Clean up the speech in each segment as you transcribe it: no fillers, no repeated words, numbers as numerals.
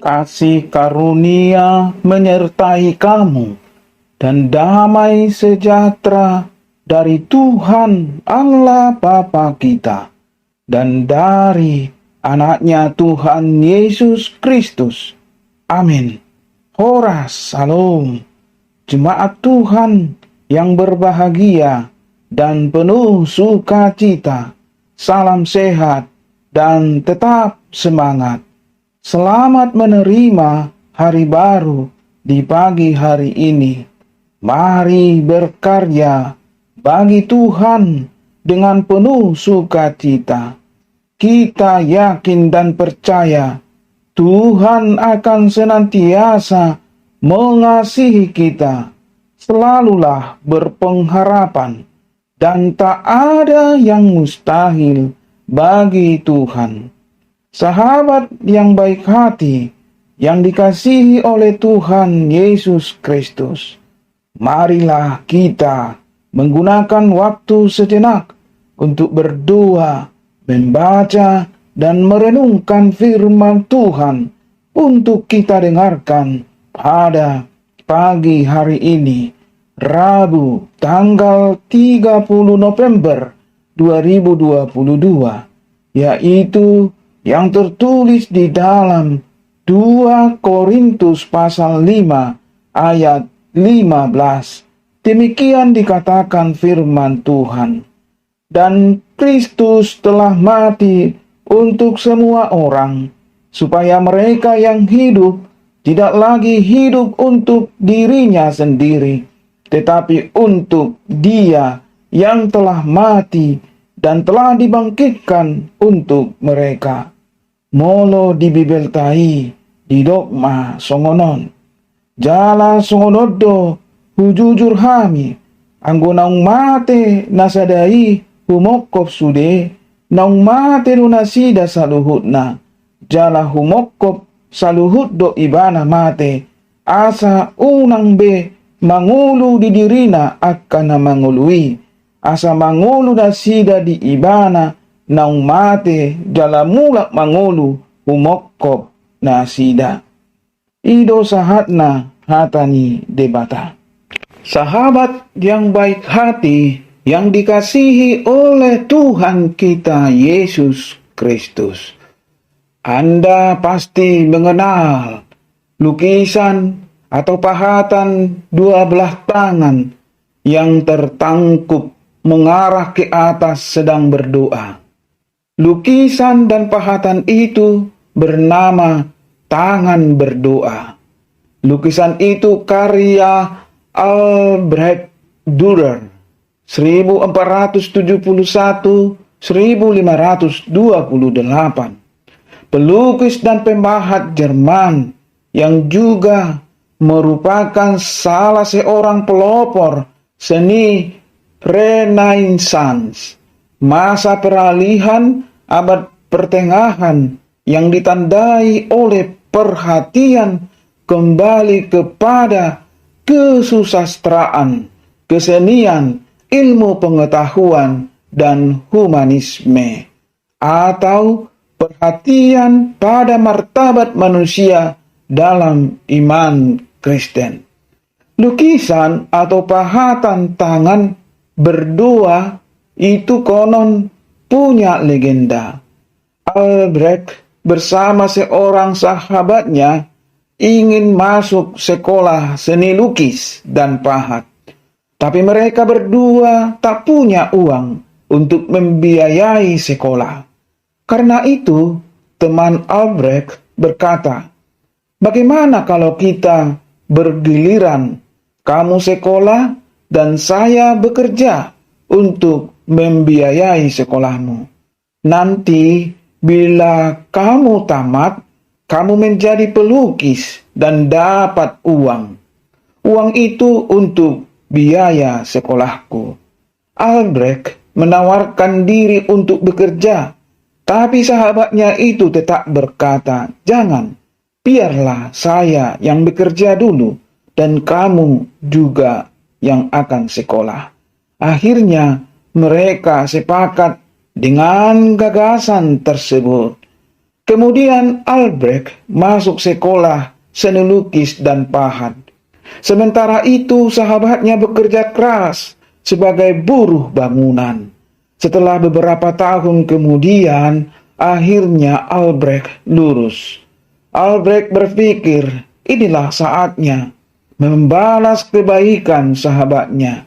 kasih karunia menyertai kamu, dan damai sejahtera dari Tuhan Allah Bapa kita, dan dari anaknya Tuhan Yesus Kristus. Amin. Horas Shalom. Jemaat Tuhan yang berbahagia dan penuh sukacita, salam sehat dan tetap semangat. Selamat menerima hari baru di pagi hari ini. Mari berkarya bagi Tuhan dengan penuh sukacita. Kita yakin dan percaya Tuhan akan senantiasa mengasihi kita. Selalulah berpengharapan, dan tak ada yang mustahil bagi Tuhan. Sahabat yang baik hati, yang dikasihi oleh Tuhan Yesus Kristus, marilah kita menggunakan waktu sejenak untuk berdoa, membaca, dan merenungkan firman Tuhan untuk kita dengarkan pada pagi hari ini, Rabu tanggal 30 November 2022, yaitu yang tertulis di dalam 2 Korintus pasal 5 ayat 15. Demikian dikatakan firman Tuhan. Dan Kristus telah mati untuk semua orang, supaya mereka yang hidup tidak lagi hidup untuk dirinya sendiri, tetapi untuk Dia yang telah mati dan telah dibangkitkan untuk mereka. Molo di bibeltai di dogma songonon. Jala songonodo hujujur hami. Anggo naung mate nasadai humokop sude. Naung mate lunasida saluhutna. Jala humokop saluhut do ibana mate. Asa unang be mangulu di dirina akan mangului. Asa mangulu nasida di ibana naung mate jala mulak mangulu humokop nasida. Ido sahatna hatani debata. Sahabat yang baik hati, yang dikasihi oleh Tuhan kita Yesus Kristus, Anda pasti mengenal lukisan atau pahatan 12 tangan yang tertangkup mengarah ke atas sedang berdoa. Lukisan dan pahatan itu bernama tangan berdoa. Lukisan itu karya Albrecht Dürer 1471-1528. Pelukis dan pembahat Jerman yang juga merupakan salah seorang pelopor seni Renaissance, masa peralihan abad pertengahan yang ditandai oleh perhatian kembali kepada kesusastraan, kesenian, ilmu pengetahuan, dan humanisme, atau perhatian pada martabat manusia dalam iman Kristen. Lukisan atau pahatan tangan berdoa itu konon punya legenda. Albrecht bersama seorang sahabatnya ingin masuk sekolah seni lukis dan pahat. Tapi mereka berdua tak punya uang untuk membiayai sekolah. Karena itu, teman Albrecht berkata, "Bagaimana kalau kita bergiliran, kamu sekolah dan saya bekerja untuk membiayai sekolahmu. Nanti bila kamu tamat, kamu menjadi pelukis dan dapat uang. Uang itu untuk biaya sekolahku." Albrecht menawarkan diri untuk bekerja, tapi sahabatnya itu tetap berkata, "Jangan, biarlah saya yang bekerja dulu dan kamu juga yang akan sekolah." Akhirnya mereka sepakat dengan gagasan tersebut. Kemudian Albrecht masuk sekolah seni lukis dan pahat. Sementara itu sahabatnya bekerja keras sebagai buruh bangunan. Setelah beberapa tahun kemudian, akhirnya Albrecht lulus. Albrecht berpikir, inilah saatnya membalas kebaikan sahabatnya.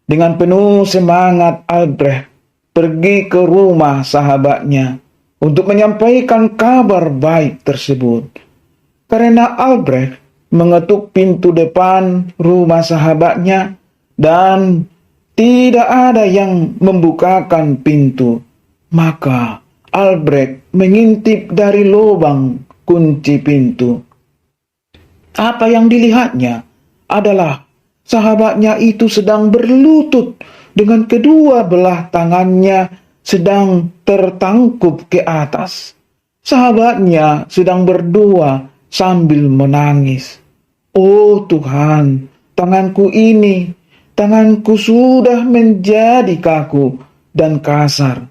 Dengan penuh semangat, Albrecht pergi ke rumah sahabatnya untuk menyampaikan kabar baik tersebut. Karena Albrecht mengetuk pintu depan rumah sahabatnya dan tidak ada yang membukakan pintu, maka Albrecht mengintip dari lubang kunci pintu. Apa yang dilihatnya adalah sahabatnya itu sedang berlutut dengan kedua belah tangannya sedang tertangkup ke atas. Sahabatnya sedang berdoa sambil menangis. Oh Tuhan, tanganku sudah menjadi kaku dan kasar.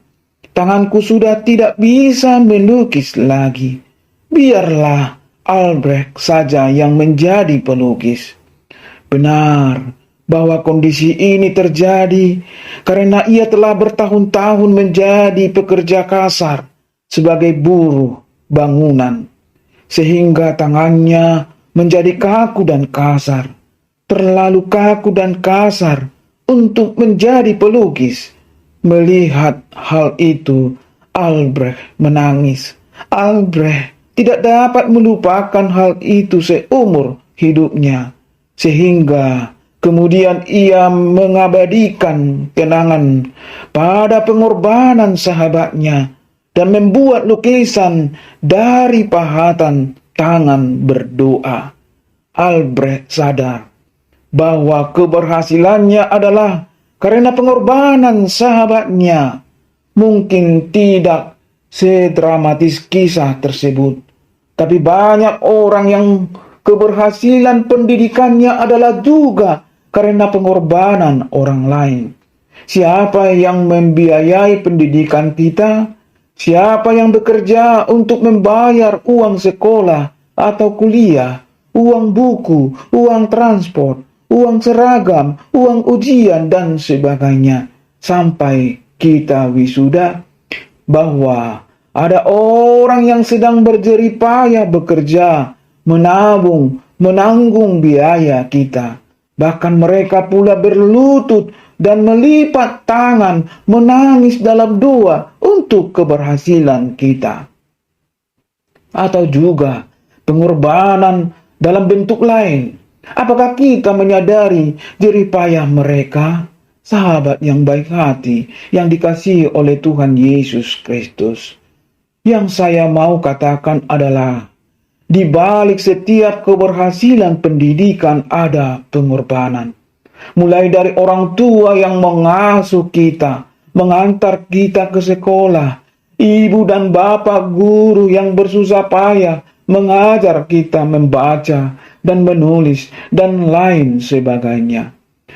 Tanganku sudah tidak bisa melukis lagi. Biarlah Albrecht saja yang menjadi pelukis. Benar bahwa kondisi ini terjadi karena ia telah bertahun-tahun menjadi pekerja kasar sebagai buruh bangunan, sehingga tangannya menjadi kaku dan kasar, terlalu kaku dan kasar untuk menjadi pelukis. Melihat hal itu, Albrecht menangis. Albrecht tidak dapat melupakan hal itu seumur hidupnya, sehingga kemudian ia mengabadikan kenangan pada pengorbanan sahabatnya dan membuat lukisan dari pahatan tangan berdoa. Albrecht sadar bahwa keberhasilannya adalah karena pengorbanan sahabatnya. Mungkin tidak sedramatis kisah tersebut, tapi banyak orang yang keberhasilan pendidikannya adalah juga karena pengorbanan orang lain. Siapa yang membiayai pendidikan kita? Siapa yang bekerja untuk membayar uang sekolah atau kuliah, uang buku, uang transport, uang seragam, uang ujian, dan sebagainya, sampai kita wisuda? Bahwa ada orang yang sedang berjerih payah bekerja, menabung, menanggung biaya kita. Bahkan mereka pula berlutut dan melipat tangan, menangis dalam doa untuk keberhasilan kita. Atau juga pengorbanan dalam bentuk lain. Apakah kita menyadari jerih payah mereka? Sahabat yang baik hati yang dikasihi oleh Tuhan Yesus Kristus. Yang saya mau katakan adalah, di balik setiap keberhasilan pendidikan ada pengorbanan. Mulai dari orang tua yang mengasuh kita, mengantar kita ke sekolah, ibu dan bapak guru yang bersusah payah mengajar kita membaca dan menulis, dan lain sebagainya.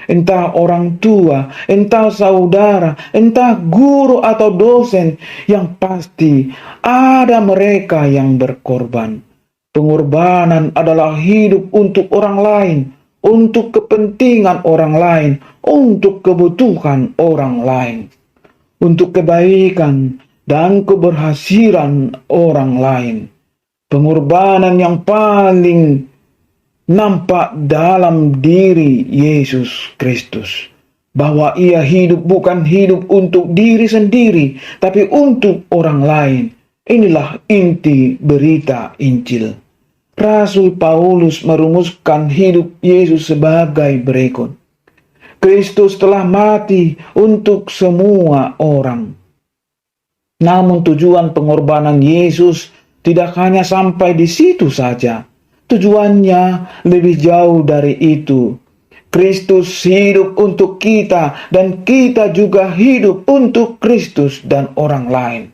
Entah orang tua, entah saudara, entah guru atau dosen, yang pasti ada mereka yang berkorban. Pengorbanan adalah hidup untuk orang lain, untuk kepentingan orang lain, untuk kebutuhan orang lain, untuk kebaikan dan keberhasilan orang lain. Pengorbanan yang paling nampak dalam diri Yesus Kristus, bahwa ia hidup bukan hidup untuk diri sendiri, tapi untuk orang lain. Inilah inti berita Injil. Rasul Paulus merumuskan hidup Yesus sebagai berikut. Kristus telah mati untuk semua orang. Namun tujuan pengorbanan Yesus tidak hanya sampai di situ saja. Tujuannya lebih jauh dari itu. Kristus hidup untuk kita dan kita juga hidup untuk Kristus dan orang lain.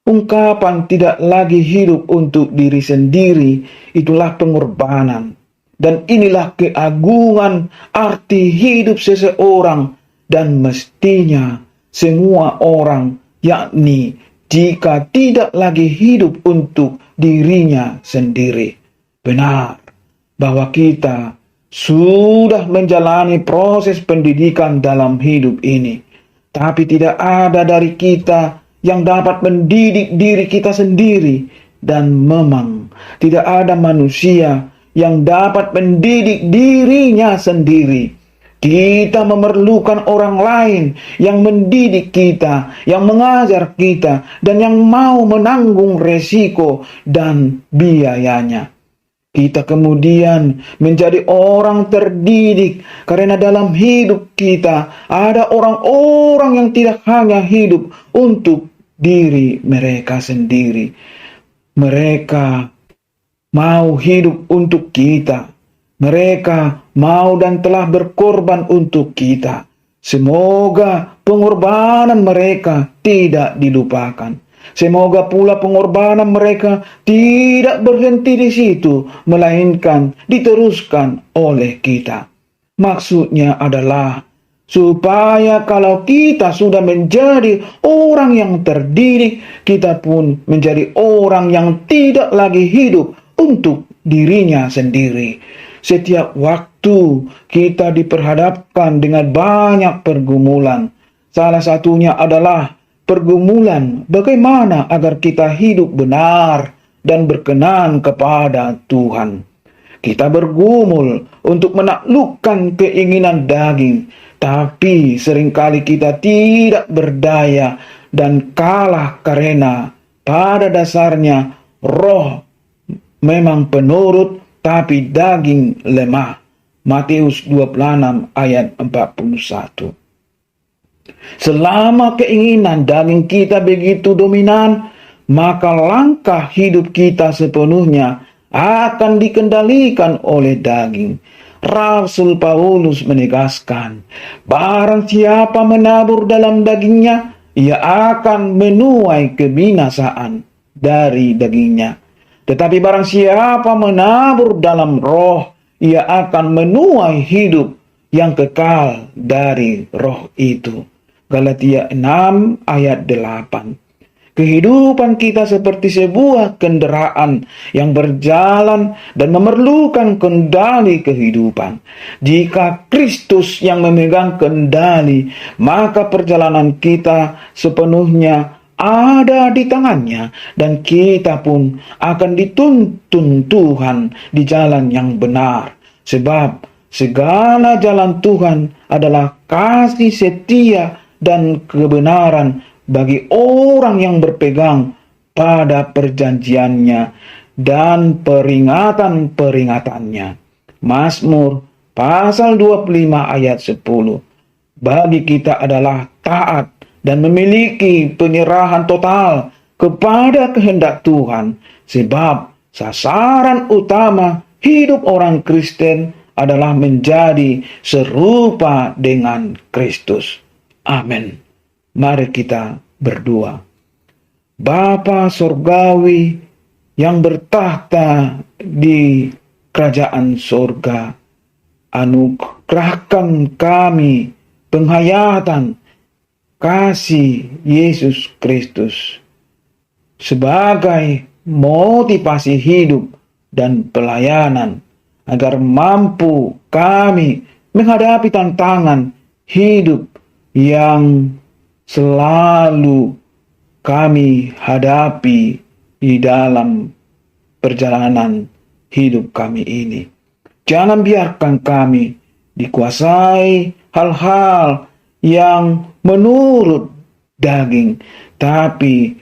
Ungkapan tidak lagi hidup untuk diri sendiri, itulah pengorbanan. Dan inilah keagungan arti hidup seseorang dan mestinya semua orang, yakni jika tidak lagi hidup untuk dirinya sendiri. Benar bahwa kita sudah menjalani proses pendidikan dalam hidup ini, tapi tidak ada dari kita yang dapat mendidik diri kita sendiri, dan memang tidak ada manusia yang dapat mendidik dirinya sendiri. Kita memerlukan orang lain yang mendidik kita, yang mengajar kita, dan yang mau menanggung resiko dan biayanya. Kita kemudian menjadi orang terdidik karena dalam hidup kita ada orang-orang yang tidak hanya hidup untuk diri mereka sendiri. Mereka mau hidup untuk kita. Mereka mau dan telah berkorban untuk kita. Semoga pengorbanan mereka tidak dilupakan. Semoga pula pengorbanan mereka tidak berhenti di situ, melainkan diteruskan oleh kita. Maksudnya adalah supaya kalau kita sudah menjadi orang yang terdidik, kita pun menjadi orang yang tidak lagi hidup untuk dirinya sendiri. Setiap waktu kita diperhadapkan dengan banyak pergumulan. Salah satunya adalah pergumulan bagaimana agar kita hidup benar dan berkenan kepada Tuhan. Kita bergumul untuk menaklukkan keinginan daging, tapi seringkali kita tidak berdaya dan kalah karena pada dasarnya roh memang penurut, tapi daging lemah. Matius 26 ayat 41. Selama keinginan daging kita begitu dominan, maka langkah hidup kita sepenuhnya akan dikendalikan oleh daging. Rasul Paulus menegaskan, barang siapa menabur dalam dagingnya, ia akan menuai kebinasaan dari dagingnya. Tetapi barang siapa menabur dalam roh, ia akan menuai hidup yang kekal dari roh itu. Galatia 6 ayat 8. Kehidupan kita seperti sebuah kendaraan yang berjalan dan memerlukan kendali kehidupan. Jika Kristus yang memegang kendali, maka perjalanan kita sepenuhnya ada di tangannya, dan kita pun akan dituntun Tuhan di jalan yang benar. Sebab segala jalan Tuhan adalah kasih setia dan kebenaran bagi orang yang berpegang pada perjanjiannya dan peringatan-peringatannya. Mazmur pasal 25 ayat 10. Bagi kita adalah taat dan memiliki penyerahan total kepada kehendak Tuhan, sebab sasaran utama hidup orang Kristen adalah menjadi serupa dengan Kristus. Amin. Mari kita berdoa. Bapa Surgawi yang bertahta di kerajaan surga, anugerahkan kami penghayatan kasih Yesus Kristus sebagai motivasi hidup dan pelayanan, agar mampu kami menghadapi tantangan hidup yang selalu kami hadapi di dalam perjalanan hidup kami ini. Jangan biarkan kami dikuasai hal-hal yang menurut daging, tapi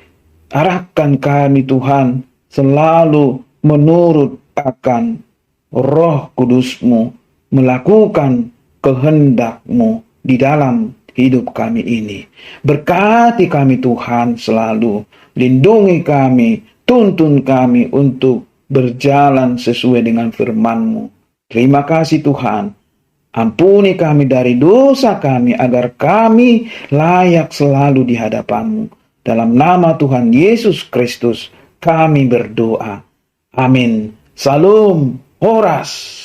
arahkan kami Tuhan selalu menurut akan Roh Kudus-Mu, melakukan kehendak-Mu di dalam hidup kami ini. Berkati kami Tuhan selalu, lindungi kami, tuntun kami untuk berjalan sesuai dengan firman-Mu. Terima kasih Tuhan. Ampuni kami dari dosa kami, agar kami layak selalu di hadapan-Mu. Dalam nama Tuhan Yesus Kristus kami berdoa. Amin. Salam Horas.